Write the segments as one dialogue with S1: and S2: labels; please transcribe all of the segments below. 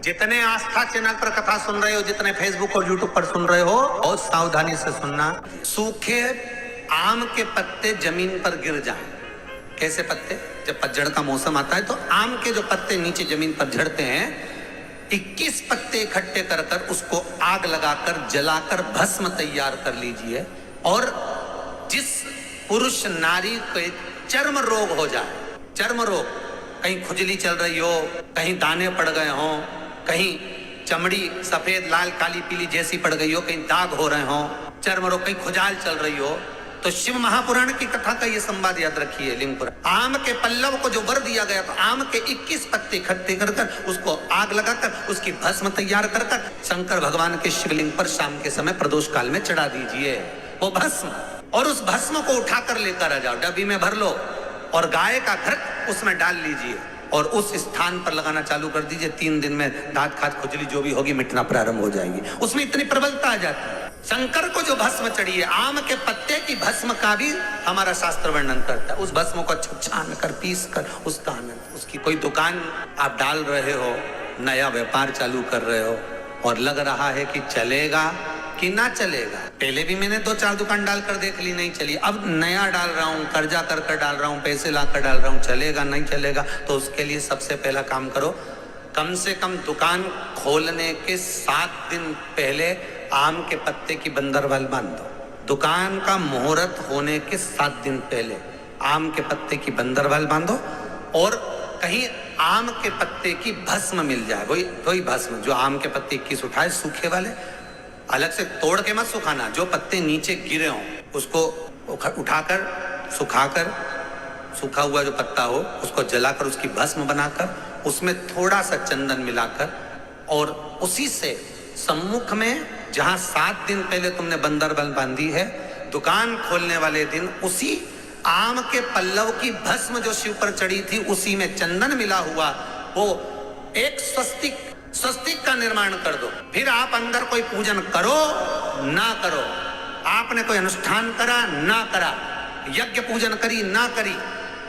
S1: जितने आस्था चैनल पर कथा सुन रहे हो, जितने फेसबुक और यूट्यूब पर सुन रहे हो, बहुत सावधानी से सुनना। सूखे आम के पत्ते जमीन पर गिर जाएं। कैसे पत्ते? जब पतझड़ का मौसम आता है तो आम के जो पत्ते नीचे जमीन पर झड़ते हैं, 21 पत्ते इकट्ठे कर कर उसको आग लगाकर जलाकर भस्म तैयार कर लीजिए। और जिस पुरुष नारी को चर्म रोग हो जाए, चर्म रोग, कहीं खुजली चल रही हो, कहीं दाने पड़ गए हो, कहीं चमड़ी सफेद लाल काली पीली जैसी पड़ गई हो, कहीं दाग हो रहे हो, चर्म रोग, कहीं खुजाल चल रही हो, तो शिव महापुराण की कथा का ये संवाद याद रखिए। लिंग पुराण, आम के पल्लव को जो वर दिया गया, तो आम के 21 पत्ते इकट्ठे कर कर उसको आग लगाकर उसकी भस्म तैयार कर कर शंकर भगवान के शिवलिंग पर शाम के समय प्रदोष काल में चढ़ा दीजिए वो भस्म। और उस भस्म को उठाकर लेकर आ जाओ, डब्बी में भर लो और गाय का घृत उसमें डाल लीजिए और उस स्थान पर लगाना चालू कर दीजिए। 3 दिन में दांत खाद खुजली जो भी होगी मिटना प्रारंभ हो जाएगी। उसमें इतनी प्रबलता आ जाती है। शंकर को जो भस्म चढ़ी है, आम के पत्ते की भस्म का भी हमारा शास्त्र वर्णन करता है। उस भस्म को छान कर पीस कर उसका आनंद, उसकी कोई दुकान आप डाल रहे हो, नया व्यापार चालू कर रहे हो और लग रहा है कि चलेगा कि ना चलेगा। पहले भी मैंने 2-4 दुकान डालकर देख ली, नहीं चली। अब नया डाल रहा हूँ, कर्जा कर कर डाल रहा हूँ, पैसे लाकर डाल रहा हूँ, चलेगा नहीं चलेगा। तो उसके लिए सबसे पहला काम करो, कम से कम दुकान खोलने के 7 दिन पहले आम के पत्ते की बंदरवाल बांध दो। दुकान का मुहूर्त होने के 7 दिन पहले आम के पत्ते की बंदरवाल बांधो और कहीं आम के पत्ते की भस्म मिल जाए, वही भस्म जो आम के पत्ते 21 उठाए सूखे वाले, अलग से तोड़ के मत सुखाना, जो पत्ते नीचे गिरे हों उसको उठाकर सुखाकर, सूखा हुआ जो पत्ता हो उसको जलाकर उसकी भस्म बनाकर उसमें थोड़ा सा चंदन मिलाकर और उसी से सम्मुख में जहां 7 दिन पहले तुमने बंदरबल बांधी है, दुकान खोलने वाले दिन उसी आम के पल्लव की भस्म जो शिव पर चढ़ी थी उसी में चंदन मिला हुआ वो एक स्वस्तिक का निर्माण कर दो। फिर आप अंदर कोई पूजन करो ना करो, आपने कोई अनुष्ठान करा ना करा, यज्ञ पूजन करी ना करी,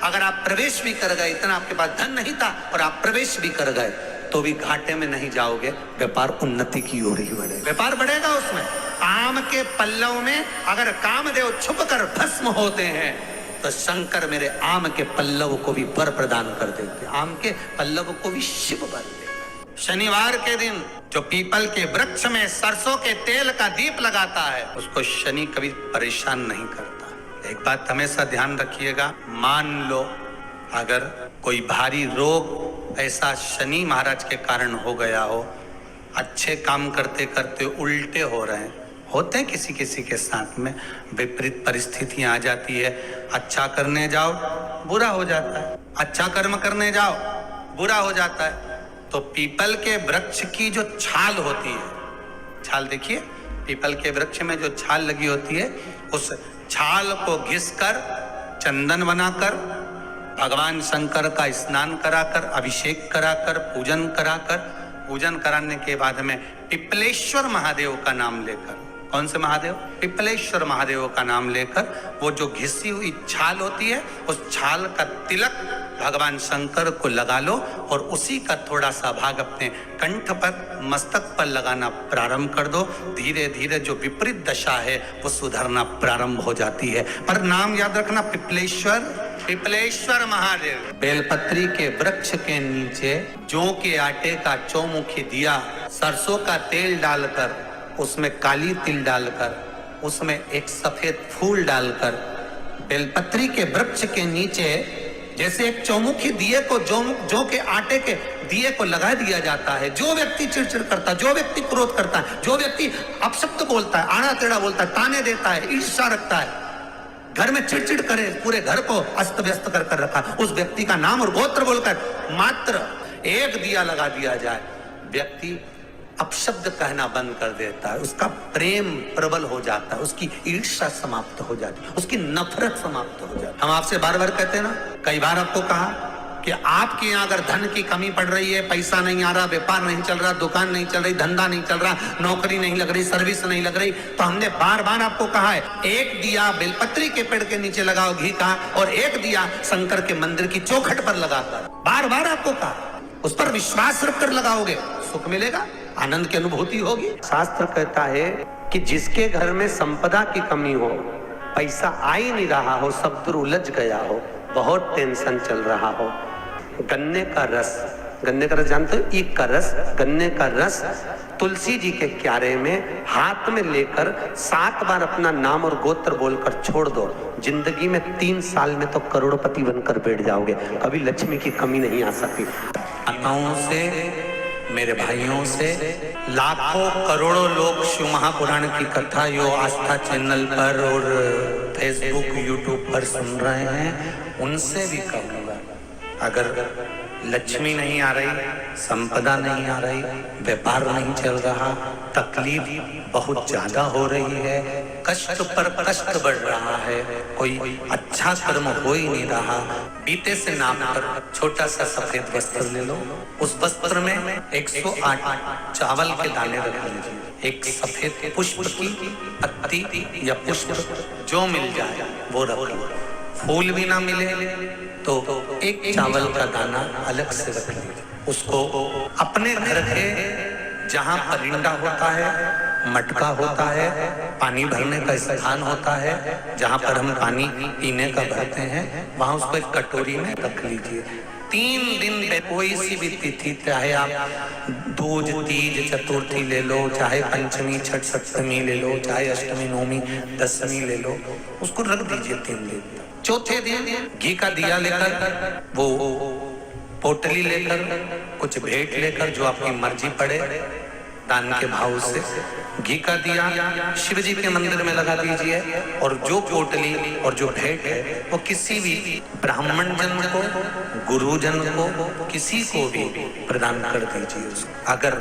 S1: अगर आप प्रवेश भी कर गए, इतना आपके पास धन नहीं था और आप प्रवेश भी कर गए तो भी घाटे में नहीं जाओगे, व्यापार उन्नति की ओर ही बढ़ेगा, व्यापार बढ़ेगा। उसमें आम के पल्लव में अगर कामदेव छुप कर भस्म होते हैं तो शंकर मेरे आम के पल्लव को भी वर प्रदान कर देते, आम के पल्लव को भी शिव वर देते। शनिवार के दिन जो पीपल के वृक्ष में सरसों के तेल का दीप लगाता है उसको शनि कभी परेशान नहीं करता। एक बात हमेशा ध्यान रखिएगा, मान लो अगर कोई भारी रोग ऐसा शनि महाराज के कारण हो गया हो, अच्छे काम करते करते उल्टे हो रहे हैं, होते हैं किसी किसी के साथ में, विपरीत परिस्थितियां आ जाती है, अच्छा करने जाओ बुरा हो जाता है, अच्छा कर्म करने जाओ बुरा हो जाता है। तो पीपल के वृक्ष की जो छाल होती है, छाल देखिए, पीपल के वृक्ष में जो छाल लगी होती है, उस छाल को घिसकर चंदन बनाकर भगवान शंकर का स्नान कराकर, अभिषेक कराकर, पूजन कराने के बाद में पिपलेश्वर महादेव का नाम लेकर, कौन से महादेव? पिपलेश्वर महादेव का नाम लेकर वो जो घिसी हुई छाल होती है उस छाल का तिलक भगवान शंकर को लगा लो और उसी का थोड़ा सा भाग अपने कंठ पर, मस्तक पर लगाना प्रारंभ कर दो। धीरे धीरे जो विपरीत दशा है वो सुधरना प्रारंभ हो जाती है। पर नाम याद रखना, पिपलेश्वर महादेव। बेलपत्री के वृक्ष के नीचे जौ के आटे का चौमुखी दिया, सरसों का तेल डालकर, उसमें काली तिल डालकर, उसमें एक सफेद फूल डालकर, बेलपत्री के वृक्ष के नीचे जैसे एक चौमुखी दिए को जौ के आटे के दिए को लगा दिया जाता है। जो व्यक्ति चिड़चिड़ करता है, जो व्यक्ति क्रोध करता है, जो व्यक्ति अपशब्द बोलता है, आड़ा टेढ़ा बोलता है, ताने देता है, ईर्ष्या रखता है, घर में चिड़चिड़ करे, पूरे घर को अस्त व्यस्त कर रखा, उस व्यक्ति का नाम और गोत्र बोलकर मात्र एक दिया लगा दिया जाए, व्यक्ति अपशब्द कहना बंद कर देता है, उसका प्रेम प्रबल हो जाता है, उसकी ईर्ष्या समाप्त हो जाती है, उसकी नफरत समाप्त हो जाती है। हम आपसे बार बार कहते हैं ना, कई बार आपको कहा कि आपके यहाँ अगर धन की कमी पड़ रही है, पैसा नहीं आ रहा, व्यापार नहीं चल रहा, दुकान नहीं चल रही, धंधा नहीं चल रहा, नौकरी नहीं लग रही, सर्विस नहीं लग रही, तो हमने बार बार आपको कहा है, एक दिया बेलपत्री के पेड़ के नीचे लगाओ घी का और एक दिया शंकर के मंदिर की चौखट पर लगाकर, बार बार आपको कहा। उस पर विश्वास रखकर लगाओगे, सुख मिलेगा, आनंद की अनुभूति होगी। शास्त्र कहता है कि जिसके घर में संपदा की कमी हो, पैसा आ ही नहीं रहा हो, सब दूर उलझ गया हो, बहुत टेंशन चल रहा हो, गन्ने का रस जानते हो, ईख का रस, गन्ने का रस तुलसी जी के क्यारे में हाथ में लेकर 7 बार अपना नाम और गोत्र बोलकर छोड़ दो, जिंदगी में 3 साल में तो करोड़पति बनकर बैठ जाओगे, कभी लक्ष्मी की कमी नहीं आ सकती। माताओं से, मेरे भाइयों से, लाखों करोड़ों लोग शिव महापुराण की कथा यो आस्था चैनल पर और फेसबुक यूट्यूब पर सुन रहे हैं, उनसे भी कहूँगा, अगर लक्ष्मी नहीं आ रही, संपदा नहीं आ रही, व्यापार नहीं चल रहा, तकलीफ बहुत ज्यादा हो रही है, कष्ट पर कष्ट बढ़ रहा है, कोई अच्छा कर्म हो ही नहीं रहा, बीते से नाप कर छोटा सा सफेद वस्त्र ले लो, उस वस्त्र में 108 चावल के दाने रख लीजिए, एक सफेद पुष्प की पत्ती या पुष्प जो मिल जाए वो रख लो, फूल भी ना मिले तो एक चावल का दाना अलग से रख लीजिए, उसको अपने घर के जहाँ परिंदा होता है, मटका होता है, पानी भरने का स्थान होता है, जहाँ पर हम पानी पीने का भरते हैं, वहाँ उसको एक कटोरी में रख लीजिए। 3 दिन में कोई सी भी तिथि, चाहे आप दूज, तीज, चतुर्थी ले लो, चाहे पंचमी, छठ, सप्तमी ले लो, चाहे अष्टमी, नवमी, दशमी ले लो, उसको रख दीजिए 3 दिन। चौथे दिन घी का दिया लेकर, वो पोटली लेकर, कुछ भेंट लेकर, जो आपकी मर्जी पड़े, दान के भाव से घी का दिया शिव जी के मंदिर में लगा दीजिए, और जो पोटली और जो भेंट है वो किसी भी ब्राह्मण जन को, गुरुजन को, किसी को भी प्रदान कर दीजिए। अगर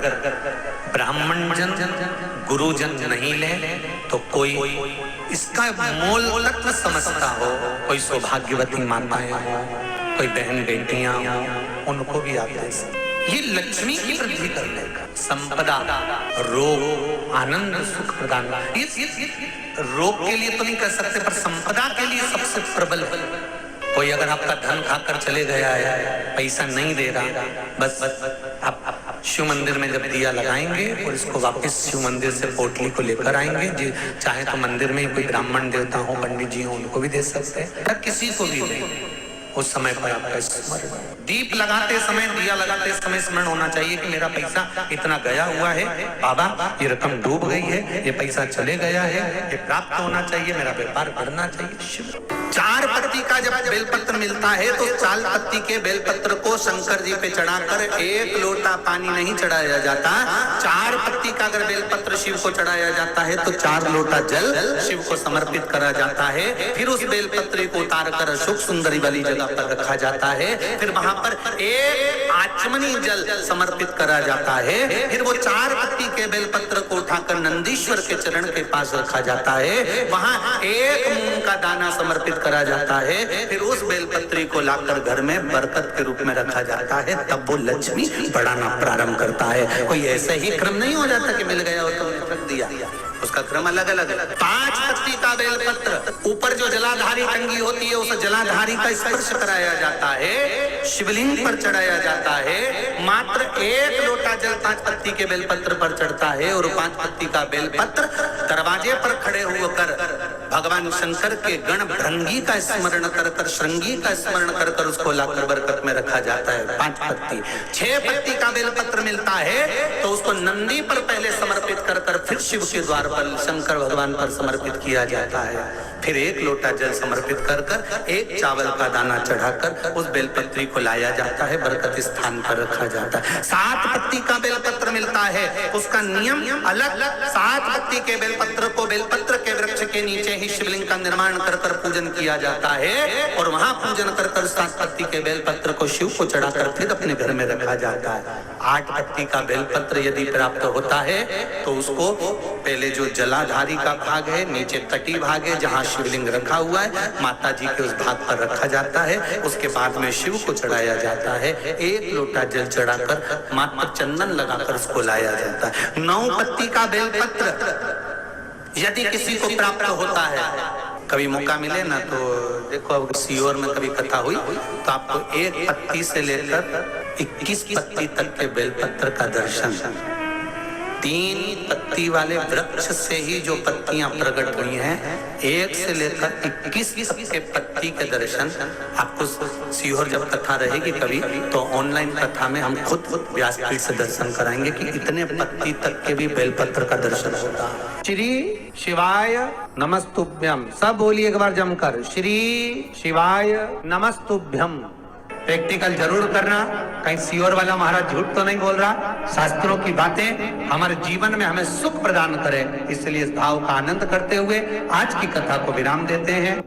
S1: ब्राह्मण जन, गुरुजन नहीं ले तो कोई इसका मोल तत्व समझता हो, कोई सौभाग्यवती माताएं हो, कोई बहन बेटियां हो, उनको भी आप दे सकते। ये लक्ष्मी की वृद्धि करने का, संपदा, रोग, आनंद, सुख प्रदान, रोग के लिए तो नहीं कर सकते, पर संपदा के लिए सबसे प्रबल है। कोई अगर आपका धन खाकर चले गया है, पैसा नहीं दे रहा, बस आप शिव मंदिर में जब दिया लगाएंगे और इसको वापस शिव मंदिर से पोटली को लेकर आएंगे, चाहे तो मंदिर में कोई ब्राह्मण देवता हो, पंडित जी हो, उनको भी दे सकते हैं, या किसी को भी देंगे, उस समय पर आपका स्मरण, दीप लगाते समय, दिया लगाते समय स्मरण होना चाहिए कि मेरा पैसा इतना गया हुआ है, बाबा ये रकम डूब गई है, ये पैसा चले गया है, ये प्राप्त होना चाहिए, मेरा व्यापार बढ़ना चाहिए। 4 पत्ती का जब बेलपत्र मिलता है तो 4 पत्ती के बेलपत्र को शंकर जी पे चढ़ाकर 1 लोटा पानी नहीं चढ़ाया जाता, 4 पत्ती का अगर बेलपत्र शिव को चढ़ाया जाता है तो 4 लोटा जल शिव को समर्पित करा जाता है। फिर उस बेलपत्र को उतार कर अशोक सुंदरी वाली जगह पर रखा जाता है, फिर वहां पर 1 आचमनी जल समर्पित करा जाता है, फिर वो 4 पत्ती के बेलपत्र को उठाकर नंदीश्वर के चरण के पास रखा जाता है, वहां 1 मूंग का दाना समर्पित करा जाता है, फिर उस बेलपत्री को लाकर घर में बरकत के रूप में रखा जाता है, तब वो लक्ष्मी बढ़ाना प्रारंभ करता है। कोई ऐसा ही क्रम नहीं हो जाता कि मिल गया और तुमने रख दिया, उसका क्रम अलग अलग है। 5 पत्ती का बेलपत्र, ऊपर जो जलाधारी टंगी होती है उस जलाधारी का स्पर्श कराया जाता है, शिवलिंग पर चढ़ाया जाता है, मात्र 1 लोटा जल 5 पत्ती के बेलपत्र पर चढ़ता है, और 5 पत्ती का बेलपत्र दरवाजे पर खड़े होकर भगवान शंकर के गण भृंगी का स्मरण कर श्रृंगी का स्मरण कर उसको लाकर बरकत में रखा जाता है। 5 पत्ती, 6 पत्ती का बेलपत्र मिलता है तो उसको नंदी पर पहले समर्पित कर फिर शिव के द्वार पर शंकर भगवान पर समर्पित किया जाता है, फिर 1 लोटा जल समर्पित कर 1 चावल का दाना चढ़ाकर उस बेलपत्री को लाया जाता है, बरकत स्थान पर रखा जाता है। 7 पत्ती का बेलपत्र मिलता है, उसका नियम अलग, 7 पत्ती के बेलपत्र को बेलपत्र के वृक्ष के नीचे ही शिवलिंग का निर्माण कर पूजन किया जाता है, और वहां पूजन कर 7 पत्ती के बेलपत्र को शिव को चढ़ाकर फिर अपने घर में रखा जाता है। 8 पत्ती का बेलपत्र यदि प्राप्त होता है तो उसको पहले जो जलाधारी का भाग है, नीचे तटी भाग है जहाँ शिवलिंग रखा हुआ है, माता जी के उस भाग पर रखा जाता है, उसके बाद में शिव को चढ़ाया जाता है, 1 लोटा जल चढ़ाकर मात्र चंदन लगाकर उसको लाया जाता है। 9 पत्ती का बेलपत्र यदि किसी को प्राप्त होता है, कभी मौका मिले ना तो देखो, अब सीहोर में कभी कथा हुई तो आपको 1 पत्ती से लेकर 21 पत्ती तक के बेलपत्र का दर्शन, 3 पत्ती वाले वृक्ष से ही जो पत्तियां प्रकट हुई हैं, 1 से लेकर 21 तक के पत्ती के दर्शन आपको सीहोर जब कथा रहेगी कभी तो ऑनलाइन कथा में हम खुद व्यासपीठ से दर्शन कराएंगे कि इतने पत्ती तक के भी बेलपत्र का दर्शन होता है। श्री शिवाय नमस्तुभ्यम, सब बोलिए एक बार जमकर, श्री शिवाय नमस्तुभ्यम। प्रैक्टिकल जरूर करना, कहीं सीहोर वाला महाराज झूठ तो नहीं बोल रहा। शास्त्रों की बातें हमारे जीवन में हमें सुख प्रदान करें, इसलिए इस भाव का आनंद करते हुए आज की कथा को विराम देते हैं।